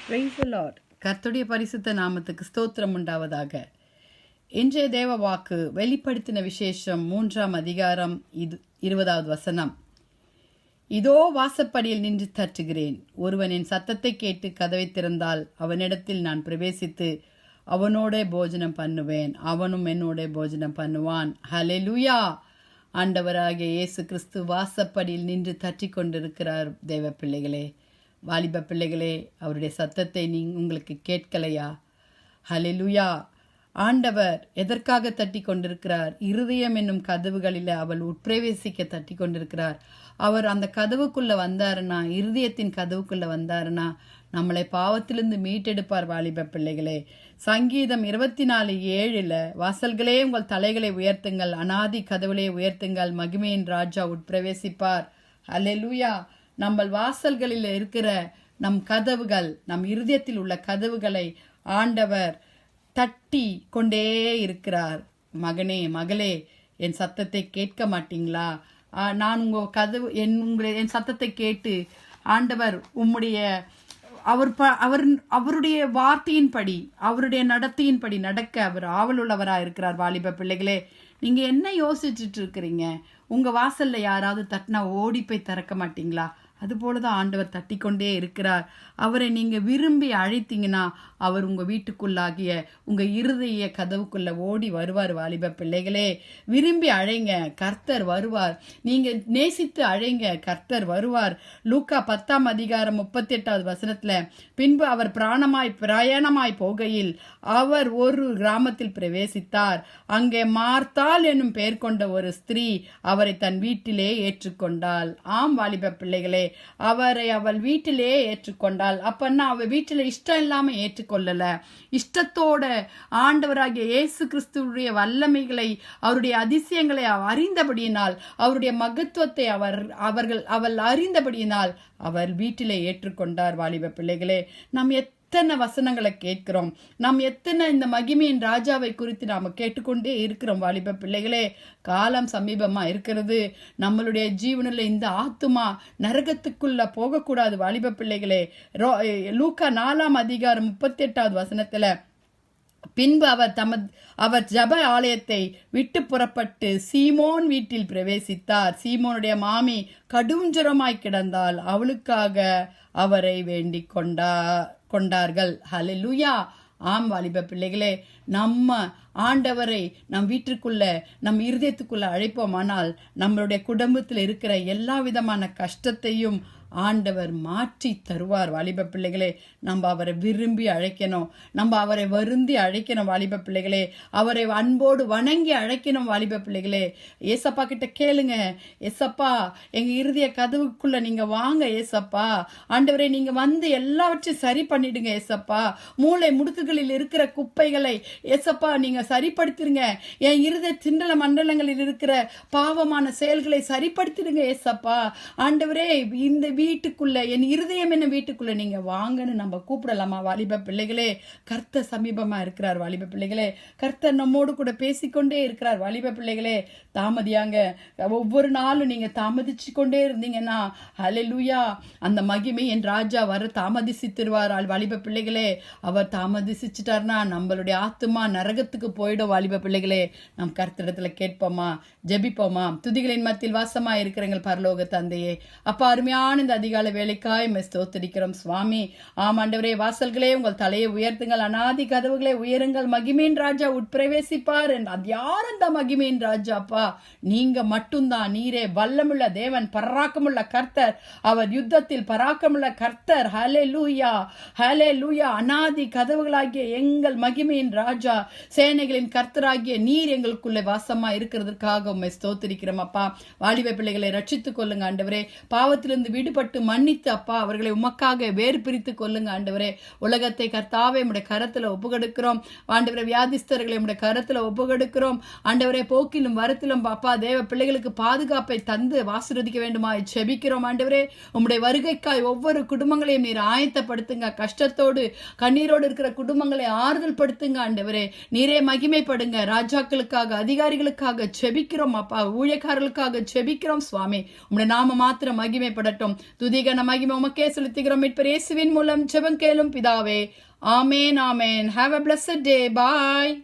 Praise the Lord. கர்த்தருடைய பரிசுத்த நாமத்துக்கு ஸ்தோத்திரம் உண்டாவதாக. இன்றைய தேவ வாக்கு வெளிப்படுத்தின விசேஷம் 3ஆம் அதிகாரம் 20வது வசனம். இதோ வாசப்படியில் நின்று தட்டுகிறேன். ஒருவன் என் சத்தத்தை கேட்டு கதவை திறந்தால் அவனிடத்தில் நான் பிரவேசித்து அவனோட போஜனம் பண்ணுவேன், அவனும் என்னோட போஜனம் பண்ணுவான். ஹல்லேலூயா. ஆண்டவராகிய இயேசு கிறிஸ்து வாசப்படியில் நின்று தட்டி கொண்டிருக்கிறார். தேவ பிள்ளைகளே, வாலிப பிள்ளைகளே, அவருடைய சத்தத்தை உங்களுக்கு கேட்கலையா? ஹல்லேலூயா. ஆண்டவர் எதற்காக தட்டி கொண்டிருக்கிறார்? இருதயம் என்னும் கதவுகளில் அவள் உட்பிரவேசிக்க தட்டி கொண்டிருக்கிறார். அவர் அந்த கதவுக்குள்ள வந்தாருன்னா, இருதயத்தின் கதவுக்குள்ள வந்தாருன்னா நம்மளை பாவத்திலிருந்து மீட்டெடுப்பார். வாலிப பிள்ளைகளே, சங்கீதம் 24:7 வாசல்களே உங்கள் தலைகளை உயர்த்துங்கள், அனாதி கதவுகளே உயர்த்துங்கள், மகிமையின் ராஜா உட்பிரவேசிப்பார். ஹல்லேலூயா. நம்ம வாசல்களில் இருக்கிற நம் கதவுகள், நம் இருதயத்தில் உள்ள கதவுகளை ஆண்டவர் தட்டி கொண்டே இருக்கிறார். மகனே, மகளே, என் சத்தத்தை கேட்க மாட்டீங்களா? நான் உங்கள் கதவு என் சத்தத்தை கேட்டு ஆண்டவர் உம்முடைய அவருடைய வார்த்தையின்படி, அவருடைய நடத்தையின்படி நடக்க அவர் ஆவலுள்ளவராக இருக்கிறார். வாலிப பிள்ளைகளே, நீங்க என்ன யோசிச்சுட்டு இருக்கிறீங்க? உங்க வாசல்ல யாராவது தட்டினா ஓடி போய் திறக்க மாட்டீங்களா? அதுபோலதான் ஆண்டவர் தட்டி கொண்டே இருக்கிறார். அவரை நீங்க விரும்பி அழைத்தீங்கன்னா அவர் உங்க வீட்டுக்குள்ளாகிய உங்க இருதய கதவுக்குள்ள ஓடி வருவார். வாலிப பிள்ளைகளே, விரும்பி அழைங்க, கர்த்தர் வருவார். நீங்க நேசித்து அழைங்க, கர்த்தர் வருவார். லூக்கா 10ஆம் அதிகாரம் 38வது வசனத்துல, பின்பு அவர் பிரயாணமாய் போகையில் அவர் ஒரு கிராமத்தில் பிரவேசித்தார். அங்கே மார்த்தாள் என்னும் பெயர் கொண்ட ஒரு ஸ்திரீ அவரை தன் வீட்டிலே ஏற்றுக்கொண்டாள். ஆம் வாலிப பிள்ளைகளே, அவரை அவள் வீட்டிலே ஏற்றுக்கொண்டாள். அப்பன்னா அவ வீட்டில இஷ்டம் இல்லாம ஏற்றுக்கொள்ளல, இஷ்டத்தோட ஆண்டவராகிய இயேசு கிறிஸ்துவுடைய வல்லமைகளை, அவருடைய அதிசயங்களை அறிந்தபடியினால், அவருடைய மகத்துவத்தை அவள் அறிந்தபடியினால் அவர் வீட்டிலே ஏற்றுக்கொண்டார். வாலிப பிள்ளைகளே, நாம் எத்தனை வசனங்களை கேட்கிறோம், நாம் எத்தனை இந்த மகிமையின் ராஜாவை குறித்து நாம கேட்டுக்கொண்டே இருக்கிறோம். வாலிப பிள்ளைகளே, காலம் சமீபமா இருக்கிறது. நம்மளுடைய ஜீவனில் இந்த ஆத்துமா நரகத்துக்குள்ள போகக்கூடாது. வாலிப பிள்ளைகளே, லூக்கா 4ஆம் அதிகாரம் 38வது வசனத்துல, பின்பு அவர் ஜப ஆலயத்தை விட்டு புறப்பட்டு சீமோன் வீட்டில் பிரவேசித்தார். சீமோனுடைய மாமி கடுஞ்சரமாய் கிடந்தால் அவளுக்காக அவரை வேண்டிக் கொண்டார்கள். ஹல்லேலூயா. ஆம் வாலிப பிள்ளைகளே, நம்ம ஆண்டவரை நம் வீட்டுக்குள்ள, நம் இருதயத்துக்குள்ள அழைப்போமானால் நம்மளுடைய குடும்பத்தில் இருக்கிற எல்லா விதமான கஷ்டத்தையும் ஆண்டவர் மாற்றி தருவார். வாலிப பிள்ளைகளே, நம்ம அவரை விரும்பி அழைக்கணும், நம்ம அவரை வருந்தி அழைக்கணும். வாலிப பிள்ளைகளே, அவரை அன்போடு வணங்கி அழைக்கணும். வாலிப பிள்ளைகளே, ஏசப்பா கிட்ட கேளுங்க, ஏசப்பா எங்க இருதய கதவுக்குள்ள நீங்க வாங்க ஏசப்பா, ஆண்டவரை நீங்க வந்து எல்லாவற்றையும் சரி பண்ணிடுங்க ஏசப்பா, மூளை முடுக்குகளில் இருக்கிற குப்பைகளை ஏசப்பா நீங்க சரிப்படுத்திடுங்க, என் இருதய திண்டல மண்டலங்களில் இருக்கிற பாவமான செயல்களை சரிப்படுத்திடுங்க ஏசப்பா. ஆண்டவரே, இந்த வீட்டுக்குள்ள, என் இருதயம் என்ன வீட்டுக்குள்ள நீங்க வாங்கன்னு நம்ம கூப்பிடலாமா? வாலிப பிள்ளைகளே, கர்த்தர் சமீபமா இருக்கிறார். வாலிப பிள்ளைகளே, கர்த்தர் நம்மோடு கூட பேசிக்கொண்டே இருக்கிறார். வாலிப பிள்ளைகளே, தாமதியாங்க. ஒவ்வொரு நாளும் நீங்க தாமதிச்சு கொண்டே இருந்தீங்கன்னா ஹல்லேலூயா, அந்த மகிமை என் ராஜா வர தாமதிச்சிருவார். வாலிப பிள்ளைகளே, அவர் தாமதிச்சுட்டார்னா நம்மளுடைய ஆத்துமா நரகத்துக்கு போயிடும். வாலிப பிள்ளைகளே, நம் கர்த்தரிடத்துல கேட்போமா, ஜெபிப்போமா? துதிகளின் மத்தியில் வாசமா இருக்கிறங்கள் பரலோக தந்தையே, அப்பா, அருமையான இந்த அதிகால வேலைக்காய் ஸ்தோத்திரிக்கிறோம் சுவாமி. ஆமாண்டவரே, வாசல்களே உங்கள் தலையை உயர்த்துங்கள், அனாதி கதவுகளை உயருங்கள், மகிமையின் ராஜா உட்பிரவேசிப்பார். அது யார் அந்த மகிமையின் ராஜாப்பா? நீங்க மட்டும்தான். நீரே வல்லமுள்ள தேவன், பராக்கமுள்ள கர்த்தர், அவர் யுத்தத்தில் பராக்கமுள்ள கர்த்தர். ஹல்லேலூயா, ஹல்லேலூயா. அனாதி கதவுகளாகிய எங்கள் மகிமையின் ராஜா, சேனைகளின் கர்த்தராகிய நீர் எங்களுக்குள்ளே வாசமா இருக்கிறதுக்காக உம்மை ஸ்தோத்திரிக்கிறோம் அப்பா. வாலிப பிள்ளைகளை ரட்சித்துக் கொள்ளுங்க ஆண்டவரே, பாவத்திலிருந்து விடுபட்டு மன்னித்து அப்பா அவர்களை உமக்காக வேறு பிரித்து கொள்ளுங்க ஆண்டவரே. உலகத்தை கர்த்தாவே உம்முடைய கரத்துல ஒப்புக்கொடுக்கிறோம் ஆண்டவரே. வியாதிஸ்தர்களை உம்முடைய கரத்துல ஒப்புக்கொடுக்கிறோம் ஆண்டவரே. போக்கிலும் வரத்திலும் அப்பா தேவ பிள்ளைகளுக்கு பாதுகாப்பை தந்து ஆசீர்வதிக்க வேண்டுமா ஜெபிக்கிறோம் ஆண்டவரே. உம்முடைய வருகைக்காய் ஒவ்வொரு குடும்பங்களையும் நீர் ஆயத்தப்படுத்துங்க. கஷ்டத்தோடு கண்ணீரோடு இருக்கிற குடும்பங்களை ஆறுதல் படுத்துங்க ஆண்டவரே. நீரே மகிமைப்படுங்க. ராஜாக்களுக்காக, அதிகாரிகளுக்காக ஜெபிக்கிறோம் அப்பா, ஊழியக்காரர்களுக்காக ஜெபிக்கிறோம் சுவாமி. உம்முடைய நாம மாத்திரம் மகிமைப்படட்டும். துதிகன மகிமை உமக்கே செலுத்துகிறோம். மீட்பர் இயேசுவின் மூலம் ஜெபம் கேளும் பிதாவே. ஆமேன், ஆமேன். Have a blessed day. Bye.